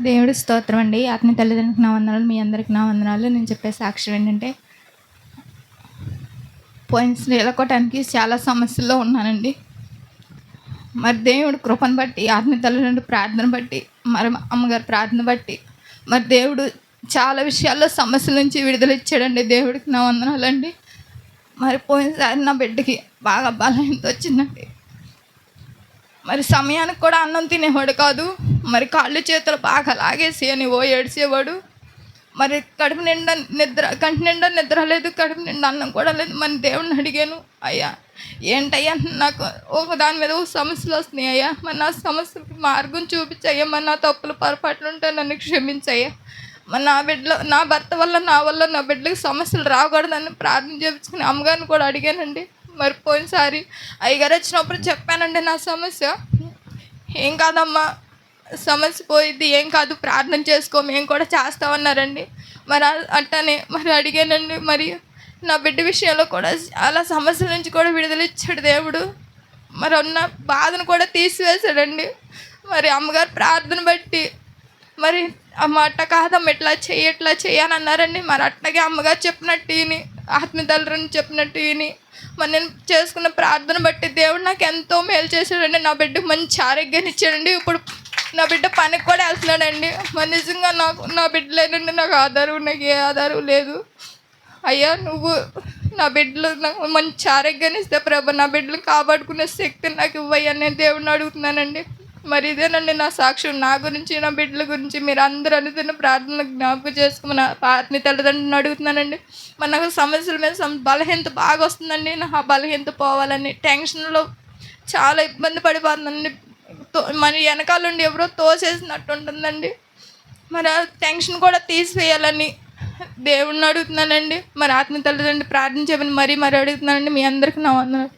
దేవుడి స్తోత్రం అండి. ఆత్మీయ తల్లిదండ్రులకు నా వందనాలు. మీ అందరికి నా వందనాలు. నేను చెప్పే సాక్ష్యం ఏంటంటే, పోయిన ఎలకొట్టడానికి చాలా సమస్యల్లో ఉన్నానండి. మరి దేవుడు కృపను బట్టి, ఆత్మీయ తల్లిదండ్రుల ప్రార్థన బట్టి, మరి మా అమ్మగారి ప్రార్థన బట్టి, మరి దేవుడు చాలా విషయాల్లో సమస్యల నుంచి విడుదల ఇచ్చాడండి. దేవుడికి నా వందనాలండి. మరి పోయినసారి నా బిడ్డకి బాగా బలహీనత వచ్చిందండి. మరి సమయానికి కూడా అన్నం తినేవాడు కాదు. మరి కాళ్ళు చేతులు బాగా లాగేసి అని ఏడ్చేవాడు. మరి కడుపు నిండా నిద్ర, కంటి నిండా నిద్ర లేదు, కడుపు నిండా అన్నం కూడా లేదు. మరి దేవుడిని అడిగాను, అయ్యా ఏంటయ్యా నాకు ఒక దాని మీద సమస్యలు వస్తున్నాయి అయ్యా, మరి నా సమస్యలకి మార్గం చూపించయ్యా, మరి నా తప్పులు పొరపాట్లు ఉంటే నన్ను క్షమించయ్యా, మరి నా భర్త వల్ల నా బిడ్డలకు సమస్యలు రాకూడదని ప్రార్థన చేయించుకుని అమ్మగారిని కూడా అడిగానండి. మరి పోయినసారి అయ్యగారు వచ్చినప్పుడు చెప్పానండి నా సమస్య. ఏం కాదమ్మా, సమస్య పోయిద్ది, ఏం కాదు, ప్రార్థన చేసుకో, మేము కూడా చేస్తామన్నారండి. మరి అట్టనే మరి అడిగానండి. మరి నా బిడ్డ విషయంలో కూడా చాలా సమస్యల నుంచి కూడా విడుదల ఇచ్చాడు దేవుడు. మరి ఉన్న బాధను కూడా తీసివేశాడండి. మరి అమ్మగారు ప్రార్థన బట్టి మరి అమ్మ అట్ట కాదమ్మ ఇట్లా చేయని అన్నారండి. మరి అట్లాగే అమ్మగారు చెప్పినట్టు విని, ఆత్మీయ తల్లిని చెప్పినట్టు విని, మరి నేను చేసుకున్న ప్రార్థన బట్టి దేవుడు నాకు ఎంతో మేలు చేశాడండి. నా బిడ్డకు మంచి ఆరోగ్యాన్ని ఇచ్చాడండి. ఇప్పుడు నా బిడ్డ పనికి కూడా వెళ్తున్నాడండి. మరి నిజంగా నా బిడ్డ లేనండి నాకు ఏ ఆధారం లేదు. అయ్యా నువ్వు నా బిడ్డలు నాకు మంచి ఆరోగ్యాన్ని ఇస్తే ప్రభు, నా బిడ్డలు కాపాడుకునే శక్తిని నాకు ఇవ్వయ్యా నేను దేవుడిని అడుగుతున్నానండి. మరి ఇదేనండి నా సాక్ష్యం. నా గురించి, నా బిడ్డల గురించి మీరు అందరూ అనుకున్న ప్రార్థనలు జ్ఞాపకం చేసుకుని నా ఆత్మీయ తల్లిదండ్రులను అడుగుతున్నానండి. మరి నాకు సమస్యల మీద బలహీనత బాగా వస్తుందండి. నాకు ఆ బలహీనత పోవాలని టెన్షన్లో చాలా ఇబ్బంది పడిపోతుందండి. మరి వెనకాల నుండి ఎవరో తోసేసినట్టు ఉంటుందండి. మరి ఆ టెన్షన్ కూడా తీసివేయాలని దేవుడిని అడుగుతున్నానండి. మరి ఆత్మీయ తల్లిదండ్రులు ప్రార్థించమని మరీ అడుగుతున్నానండి. మీ అందరికీ నా వందనాలు.